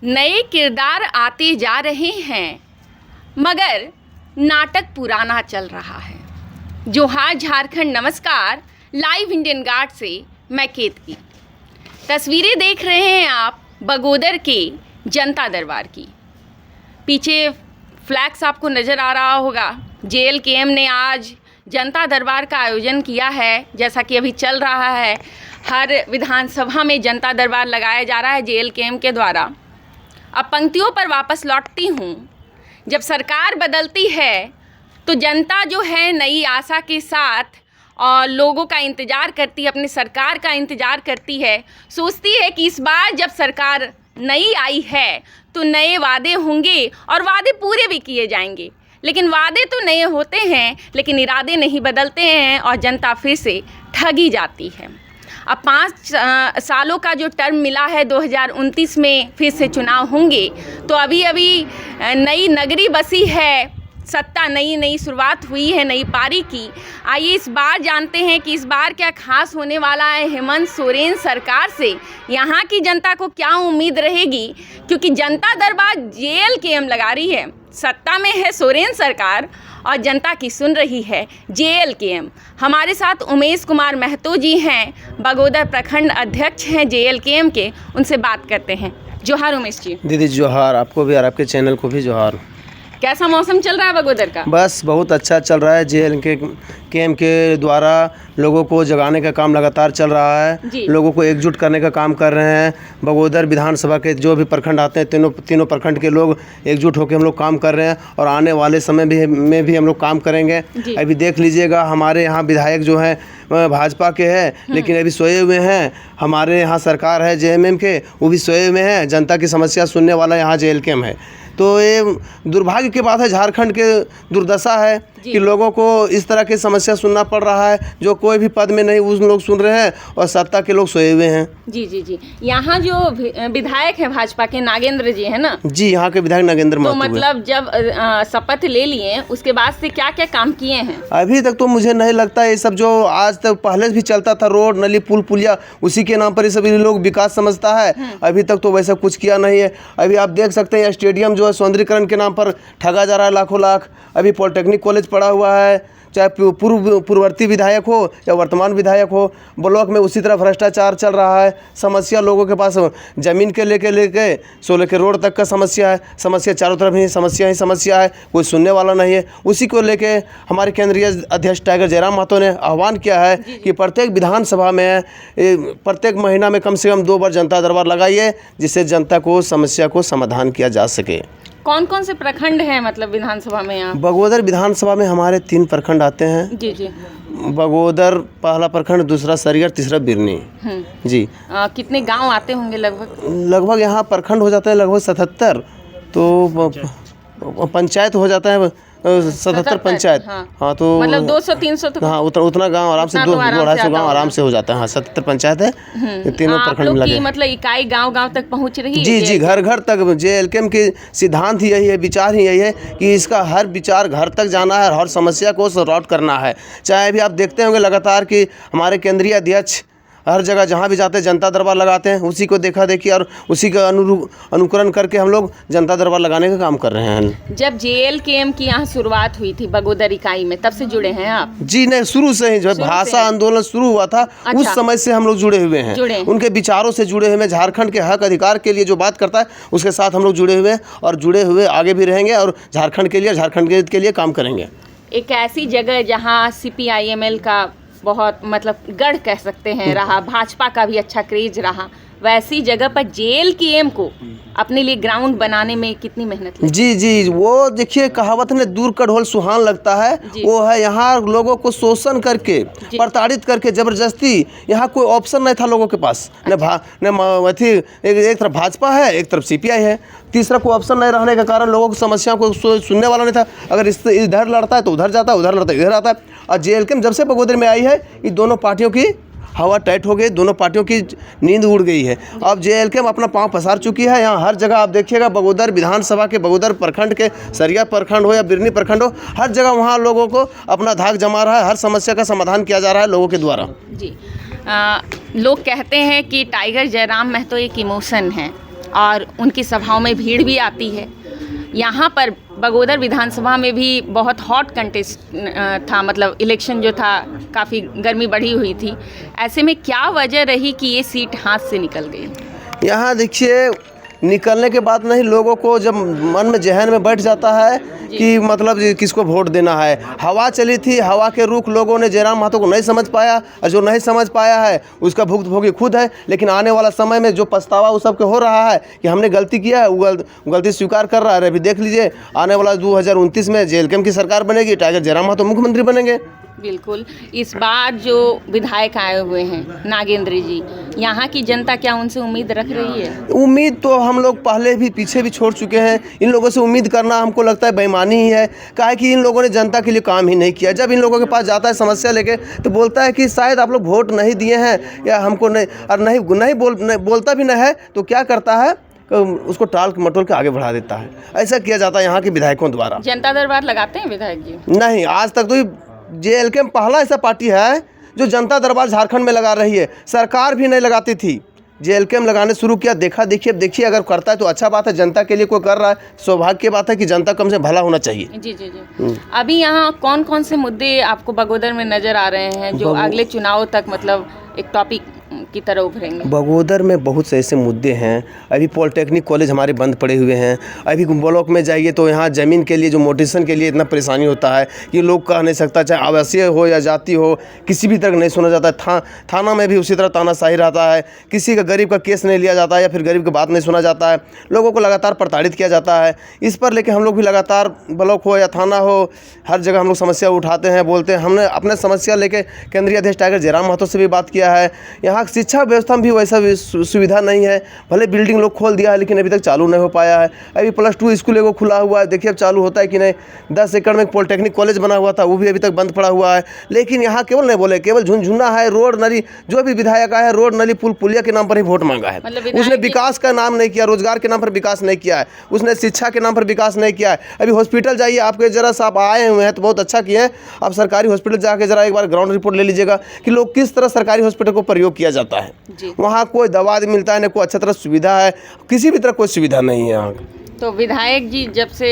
नए किरदार आते जा रहे हैं मगर नाटक पुराना चल रहा है। जोहार झारखंड, नमस्कार। लाइव इंडियन गार्ड से मैं केतकी। तस्वीरें देख रहे हैं आप बगोदर के जनता दरबार की। पीछे फ्लैक्स आपको नज़र आ रहा होगा। JLKM ने आज जनता दरबार का आयोजन किया है। जैसा कि अभी चल रहा है, हर विधानसभा में जनता दरबार लगाया जा रहा है JLKM के द्वारा। अब पंक्तियों पर वापस लौटती हूँ। जब सरकार बदलती है तो जनता जो है नई आशा के साथ और लोगों का इंतज़ार करती है, अपनी सरकार का इंतज़ार करती है। सोचती है कि इस बार जब सरकार नई आई है तो नए वादे होंगे और वादे पूरे भी किए जाएंगे। लेकिन वादे तो नए होते हैं लेकिन इरादे नहीं बदलते हैं और जनता फिर से ठगी जाती है। अब 5 सालों का जो टर्म मिला है, 2029 में फिर से चुनाव होंगे। तो अभी नई नगरी बसी है, सत्ता नई शुरुआत हुई है नई पारी की। आइए इस बार जानते हैं कि इस बार क्या खास होने वाला है हेमंत सोरेन सरकार से। यहाँ की जनता को क्या उम्मीद रहेगी, क्योंकि जनता दरबार JLKM लगा रही है। सत्ता में है सोरेन सरकार और जनता की सुन रही है JLKM। हमारे साथ उमेश कुमार महतो जी हैं, बगोदर प्रखंड अध्यक्ष हैं JLKM के। उनसे बात करते हैं। जोहार उमेश जी। दीदी जोहार, आपको भी और आपके चैनल को भी जोहार। कैसा मौसम चल रहा है बगोदर का? बस बहुत अच्छा चल रहा है। JLKM के द्वारा लोगों को जगाने का काम लगातार चल रहा है। लोगों को एकजुट करने का काम कर रहे हैं। बगोदर विधानसभा के जो भी प्रखंड आते हैं, तीनों प्रखंड के लोग एकजुट होकर हम लोग काम कर रहे हैं और आने वाले समय में भी हम लोग काम करेंगे। अभी देख लीजिएगा, हमारे यहाँ विधायक जो है भाजपा के हैं लेकिन अभी सोए हुए हैं। हमारे यहाँ सरकार है JMM के, वो भी सोए हुए हैं। जनता की समस्या सुनने वाला यहाँ JLKM है। तो ये दुर्भाग्य की बात है, झारखंड के दुर्दशा है कि लोगों को इस तरह की समस्या सुनना पड़ रहा है। जो कोई भी पद में नहीं उन लोग सुन रहे हैं और सत्ता के लोग सोए हुए हैं। जी। यहाँ जो विधायक है भाजपा के नागेंद्र जी है ना? जी, यहाँ के विधायक नागेंद्र महतो। तो मतलब जब शपथ ले लिए उसके बाद से क्या क्या काम किए हैं? अभी तक तो मुझे नहीं लगता ये सब जो आज तक पहले भी चलता था, रोड नली पुल पुलिया, उसी के नाम पर ये सभी लोग विकास समझता है। अभी तक तो वैसा कुछ किया नहीं है। अभी आप देख सकते हैं स्टेडियम जो है सौंदर्यीकरण के नाम पर ठगा जा रहा है लाखों लाख। अभी पॉलिटेक्निक कॉलेज पड़ा हुआ है, चाहे पूर्ववर्ती विधायक हो या वर्तमान विधायक हो, ब्लॉक में उसी तरह भ्रष्टाचार चल रहा है। समस्या लोगों के पास ज़मीन के लेके सो लेके रोड तक का समस्या है। समस्या चारों तरफ ही समस्या है, कोई सुनने वाला नहीं है। उसी को लेके हमारे केंद्रीय अध्यक्ष टाइगर जयराम महतो ने आह्वान किया है कि प्रत्येक विधानसभा में प्रत्येक महीना में कम से कम 2 बार जनता दरबार लगाइए, जिससे जनता को समस्या को समाधान किया जा सके। कौन कौन से प्रखंड हैं मतलब विधानसभा में? यहाँ बगोदर विधानसभा में हमारे 3 प्रखंड आते हैं। जी। बगोदर पहला प्रखंड, दूसरा सरियर, तीसरा बिरनी। जी। कितने गांव आते होंगे लगभग यहाँ प्रखंड हो जाता है लगभग 77। तो पंचायत हो जाता है 77 पंचायत। हाँ तो मतलब 200-300 तो हाँ उतना गांव आराम से 200-250 गांव आराम से हो जाता है। हाँ 77 पंचायत है। तीनों प्रखंड मिला के मतलब इकाई गांव तक पहुंच रही है। जी, घर घर तक। JLKM के सिद्धांत ही यही है, विचार ही यही है कि इसका हर विचार घर तक जाना है, हर समस्या को सॉर्ट करना है। चाहे अभी आप देखते होंगे लगातार कि हमारे केंद्रीय अध्यक्ष हर जगह जहाँ भी जाते हैं जनता दरबार लगाते हैं। उसी को देखा देखी और उसी का अनुकरण करके हम लोग जनता दरबार लगाने का काम कर रहे हैं। जब JLKM की यहाँ शुरुआत हुई थी बगोदर इकाई में, तब से जुड़े हैं आप? जी नहीं, शुरू से ही जो भाषा आंदोलन शुरू हुआ था उस समय से हम लोग जुड़े हुए हैं। उनके विचारों से जुड़े हुए हैं। झारखंड के हक अधिकार के लिए जो बात करता है उसके साथ हम लोग जुड़े हुए हैं और जुड़े हुए आगे भी रहेंगे और झारखंड के लिए काम करेंगे। एक ऐसी जगह जहाँ CPIML का बहुत मतलब गढ़ कह सकते हैं रहा, भाजपा का भी अच्छा क्रेज रहा, वैसी जगह पर JLKM को अपने लिए ग्राउंड बनाने में कितनी मेहनत लगी? जी, वो देखिए कहावत ने दूर का ढोल सुहान लगता है। वो है यहाँ लोगों को शोषण करके, प्रताड़ित करके, जबरदस्ती। यहाँ कोई ऑप्शन नहीं था लोगों के पास। एक तरफ भाजपा है, एक तरफ CPI है, तीसरा कोई ऑप्शन नहीं रहने के कारण लोगों की समस्याओं को सुनने वाला नहीं था। अगर इधर लड़ता है तो उधर जाता है, उधर लड़ता है इधर आता है। और JLKM जब से बगोदर में आई है, ये दोनों पार्टियों की हवा टाइट हो गई, दोनों पार्टियों की नींद उड़ गई है। अब JLKM अपना पांव पसार चुकी है। यहाँ हर जगह आप देखिएगा, बगोदर विधानसभा के, बगोदर प्रखंड के, सरिया प्रखंड हो या बिरनी प्रखंड हो, हर जगह वहाँ लोगों को अपना धाक जमा रहा है। हर समस्या का समाधान किया जा रहा है लोगों के द्वारा। जी। लोग कहते हैं कि टाइगर जयराम महतो एक इमोशन है। और उनकी सभाओं में भीड़ भी आती है। यहाँ पर बगोदर विधानसभा में भी बहुत हॉट कंटेस्ट था, मतलब इलेक्शन जो था काफ़ी गर्मी बढ़ी हुई थी। ऐसे में क्या वजह रही कि ये सीट हाथ से निकल गई? यहाँ देखिए, निकलने के बाद नहीं, लोगों को जब मन में जहन में बैठ जाता है कि मतलब किसको वोट देना है। हवा चली थी, हवा के रुख लोगों ने जयराम महतो को नहीं समझ पाया, और जो नहीं समझ पाया है उसका भुगतभोगी खुद है। लेकिन आने वाला समय में जो पछतावा उस सबके हो रहा है कि हमने गलती किया है, वो गलती स्वीकार कर रहा है। अभी देख लीजिए, आने वाला 2029 में JLKM की सरकार बनेगी, टाइगर जयराम महतो मुख्यमंत्री बनेंगे। बिल्कुल। इस बार जो विधायक आए हुए हैं नागेंद्र जी, यहाँ की जनता क्या उनसे उम्मीद रख रही है? उम्मीद तो हम लोग पहले भी पीछे भी छोड़ चुके हैं। इन लोगों से उम्मीद करना हमको लगता है बेईमानी ही है। काहे कि इन लोगों ने जनता के लिए काम ही नहीं किया। जब इन लोगों के पास जाता है समस्या लेके, तो बोलता है कि शायद आप लोग वोट नहीं दिए हैं या हमको नहीं, और नहीं बोलता भी नहीं है तो क्या करता है, उसको टाल मटोल के आगे बढ़ा देता है। ऐसा किया जाता है यहाँ के विधायकों द्वारा। जनता दरबार लगाते हैं विधायक जी? नहीं, आज तक तो JLKM पहला ऐसा पार्टी है जो जनता दरबार झारखंड में लगा रही है। सरकार भी नहीं लगाती थी, JLKM लगाने शुरू किया। देखिए अगर करता है तो अच्छा बात है, जनता के लिए कोई कर रहा है, सौभाग्य की बात है कि जनता कम से भला होना चाहिए। जी जी जी। अभी यहाँ कौन कौन से मुद्दे आपको बगोदर में नजर आ रहे हैं जो अगले चुनाव तक मतलब एक टॉपिक की तरह उभरेंगे? बगोदर में बहुत से ऐसे मुद्दे हैं। अभी पॉलिटेक्निक कॉलेज हमारे बंद पड़े हुए हैं। अभी ब्लॉक में जाइए तो यहाँ ज़मीन के लिए, जो मोटेशन के लिए इतना परेशानी होता है कि लोग कह नहीं सकता, चाहे आवासीय हो या जाति हो, किसी भी तरह नहीं सुना जाता है। थाना में भी उसी तरह तानाशाही रहता है। किसी का गरीब का केस नहीं लिया जाता है या फिर गरीब की बात नहीं सुना जाता है। लोगों को लगातार प्रताड़ित किया जाता है। इस पर लेके हम लोग भी लगातार ब्लॉक हो या थाना हो, हर जगह हम लोग समस्या उठाते हैं, बोलते हैं। हमने अपने समस्या लेके केंद्रीय अध्यक्ष टाइगर जयराम महतो से भी बात किया है। यहाँ शिक्षा व्यवस्था में भी वैसा सुविधा नहीं है। भले बिल्डिंग लोग खोल दिया है लेकिन अभी तक चालू नहीं हो पाया है। अभी +2 स्कूल एगो खुला हुआ है, देखिए अब चालू होता है कि नहीं। 10 एकड़ में एक पॉलिटेक्निक कॉलेज बना हुआ था, वो भी अभी तक बंद पड़ा हुआ है। लेकिन यहाँ केवल नहीं बोले, केवल झुनझुना है, रोड नली, जो भी विधायक आया है रोड नली पुल पुलिया के नाम पर ही वोट मांगा है। उसने विकास का नाम नहीं किया, रोजगार के नाम पर विकास नहीं किया है, उसने शिक्षा के नाम पर विकास नहीं किया है। अभी हॉस्पिटल जाइए, आपके जरा सा आप आए हुए हैं तो बहुत अच्छा किए हैं। आप सरकारी हॉस्पिटल जाके जरा एक बार ग्राउंड रिपोर्ट ले लीजिएगा कि लोग किस तरह सरकारी हॉस्पिटल को प्रयोग किया जाता है। वहाँ कोई दवा नहीं मिलता है, न कोई अच्छा तरह सुविधा है, किसी भी तरह कोई सुविधा नहीं है यहाँ। तो विधायक जी जब से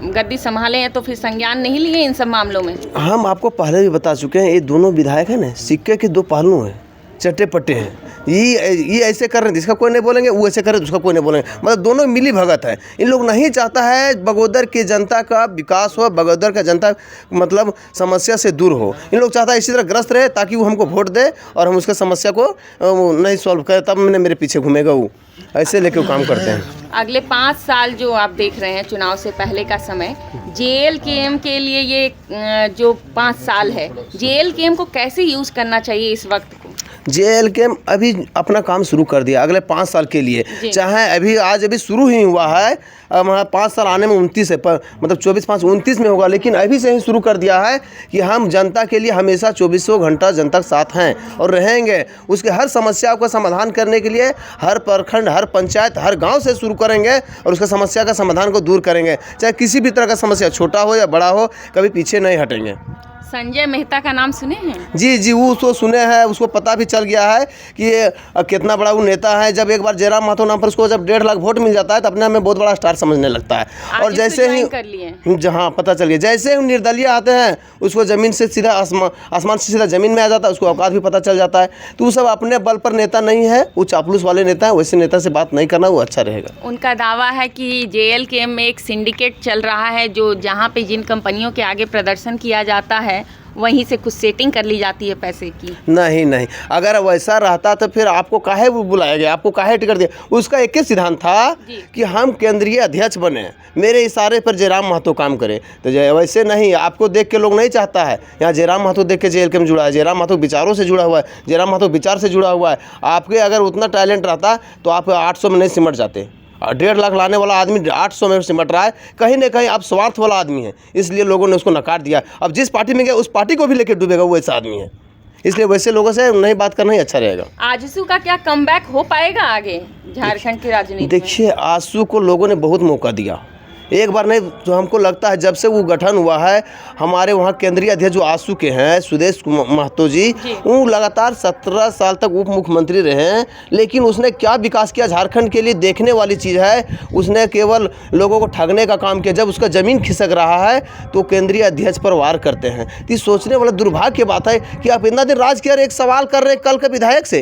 गद्दी संभाले हैं तो फिर संज्ञान नहीं लिए इन सब मामलों में? हम आपको पहले भी बता चुके हैं, ये दोनों विधायक हैं ना, सिक्के के दो पहलू हैं, चट्टे पट्टे हैं। ये ऐसे कर रहे हैं, इसका कोई नहीं बोलेंगे, वो ऐसे कर रहे हैं, उसका कोई नहीं बोलेंगे। मतलब दोनों मिली भगत है। इन लोग नहीं चाहता है बगोदर की जनता का विकास हो, बगोदर का जनता मतलब समस्या से दूर हो। इन लोग चाहता है इसी तरह ग्रस्त रहे ताकि वो हमको वोट दे और हम उसका समस्या को नहीं सॉल्व करें, तब मैंने मेरे पीछे घूमेगा वो। ऐसे लेके वो काम करते हैं। अगले 5 साल जो आप देख रहे हैं, चुनाव से पहले का समय, JLKM के लिए ये जो 5 साल है, JLKM को कैसे यूज़ करना चाहिए इस वक्त को? JLKM अभी अपना काम शुरू कर दिया अगले 5 साल के लिए। चाहे अभी शुरू ही हुआ है, हमारा 5 साल आने में 29 है, मतलब 24/5/29 में होगा, लेकिन अभी से ही शुरू कर दिया है कि हम जनता के लिए हमेशा 24 घंटा जनता के साथ हैं और रहेंगे। उसके हर समस्याओं का समाधान करने के लिए हर प्रखंड, हर पंचायत, हर गांव से शुरू करेंगे और उसका समस्या का समाधान को दूर करेंगे। चाहे किसी भी तरह का समस्या, छोटा हो या बड़ा हो, कभी पीछे नहीं हटेंगे। संजय मेहता का नाम सुने हैं? जी, वो उसको सुने हैं, उसको पता भी चल गया है कि ये कितना बड़ा वो नेता है। जब एक बार जयराम महतो नाम पर उसको जब 1.5 लाख वोट मिल जाता है तो अपने आप में बहुत बड़ा स्टार समझने लगता है। और जैसे ही जहाँ पता चल गया, जैसे ही निर्दलीय आते हैं उसको ज़मीन से सीधा आसमान से सीधा ज़मीन में आ जाता है, उसको औकात भी पता चल जाता है। तो वो सब अपने बल पर नेता नहीं है, वो चापलूस वाले नेता है। वैसे नेता से बात नहीं करना, वो अच्छा रहेगा। उनका दावा है कि JLKM में एक सिंडिकेट चल रहा है, जो जहाँ पे जिन कंपनियों के आगे प्रदर्शन किया जाता है वहीं से कुछ सेटिंग कर ली जाती है पैसे की। नहीं, अगर वैसा रहता तो फिर आपको काहे वो बुलाया गया, आपको काहे टिकट दिया? उसका एक ही सिद्धांत था कि हम केंद्रीय अध्यक्ष बने, मेरे इशारे पर जयराम महतो काम करे। तो वैसे नहीं, आपको देख के लोग नहीं चाहता है। यहाँ जयराम महतो देख के JLKM जुड़ा है, जयराम महतो विचारों से जुड़ा हुआ है, जयराम महतो विचार से जुड़ा हुआ है। आपके अगर उतना टैलेंट रहता तो आप 800 में नहीं सिमट जाते। 1.5 लाख लाने वाला आदमी 800 में सिमट रहा है। कहीं ना कहीं आप स्वार्थ वाला आदमी है, इसलिए लोगों ने उसको नकार दिया। अब जिस पार्टी में गया उस पार्टी को भी लेकर डूबेगा, वो ऐसा आदमी है। इसलिए वैसे लोगों से नहीं बात करना ही अच्छा रहेगा। आजसू का क्या कमबैक हो पाएगा आगे झारखंड की राजनीति में? देखिए, आजसू को लोगों ने बहुत मौका दिया, एक बार नहीं, तो हमको लगता है जब से वो गठन हुआ है, हमारे वहाँ केंद्रीय अध्यक्ष जो आज चुके हैं सुदेश महतो जी, वो लगातार 17 साल तक उप मुख्यमंत्री रहे हैं, लेकिन उसने क्या विकास किया झारखंड के लिए देखने वाली चीज़ है। उसने केवल लोगों को ठगने का काम किया। जब उसका ज़मीन खिसक रहा है तो केंद्रीय अध्यक्ष पर वार करते हैं। तो सोचने वाला दुर्भाग्य की बात है कि आप इतना दिन राज किया, एक सवाल कर रहे कल के विधायक से,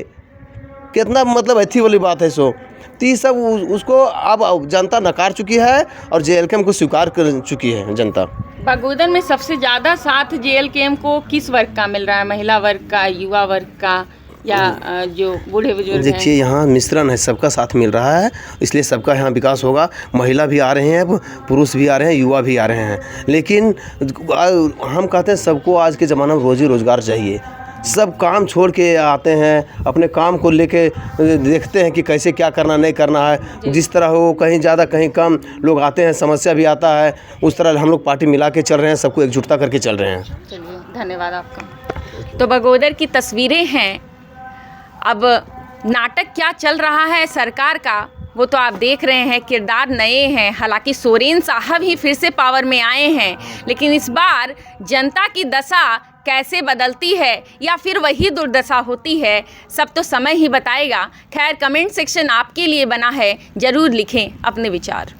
कितना मतलब अच्छी वाली बात है। सो तो ये सब उसको अब जनता नकार चुकी है और जेएलकेएम को स्वीकार कर चुकी है जनता। बगोदर में सबसे ज़्यादा साथ जेएलकेएम को किस वर्ग का मिल रहा है? महिला वर्ग का, युवा वर्ग का, या जो बूढ़े बुजुर्ग? देखिए यहाँ मिश्रण है, सबका साथ मिल रहा है, इसलिए सबका यहाँ विकास होगा। महिला भी आ रहे हैं, अब पुरुष भी आ रहे हैं, युवा भी आ रहे हैं। लेकिन हम कहते हैं सबको आज के ज़माने में रोजी रोज़गार चाहिए। सब काम छोड़ के आते हैं, अपने काम को लेके देखते हैं कि कैसे क्या करना नहीं करना है। जिस तरह हो, कहीं ज़्यादा कहीं कम लोग आते हैं, समस्या भी आता है, उस तरह हम लोग पार्टी मिला के चल रहे हैं, सबको एकजुटता करके चल रहे हैं। चलिए, धन्यवाद आपका। तो बगोदर की तस्वीरें हैं। अब नाटक क्या चल रहा है सरकार का, वो तो आप देख रहे हैं। किरदार नए हैं, हालांकि सोरेन साहब ही फिर से पावर में आए हैं, लेकिन इस बार जनता की दशा कैसे बदलती है या फिर वही दुर्दशा होती है, सब तो समय ही बताएगा। खैर, कमेंट सेक्शन आपके लिए बना है, ज़रूर लिखें अपने विचार।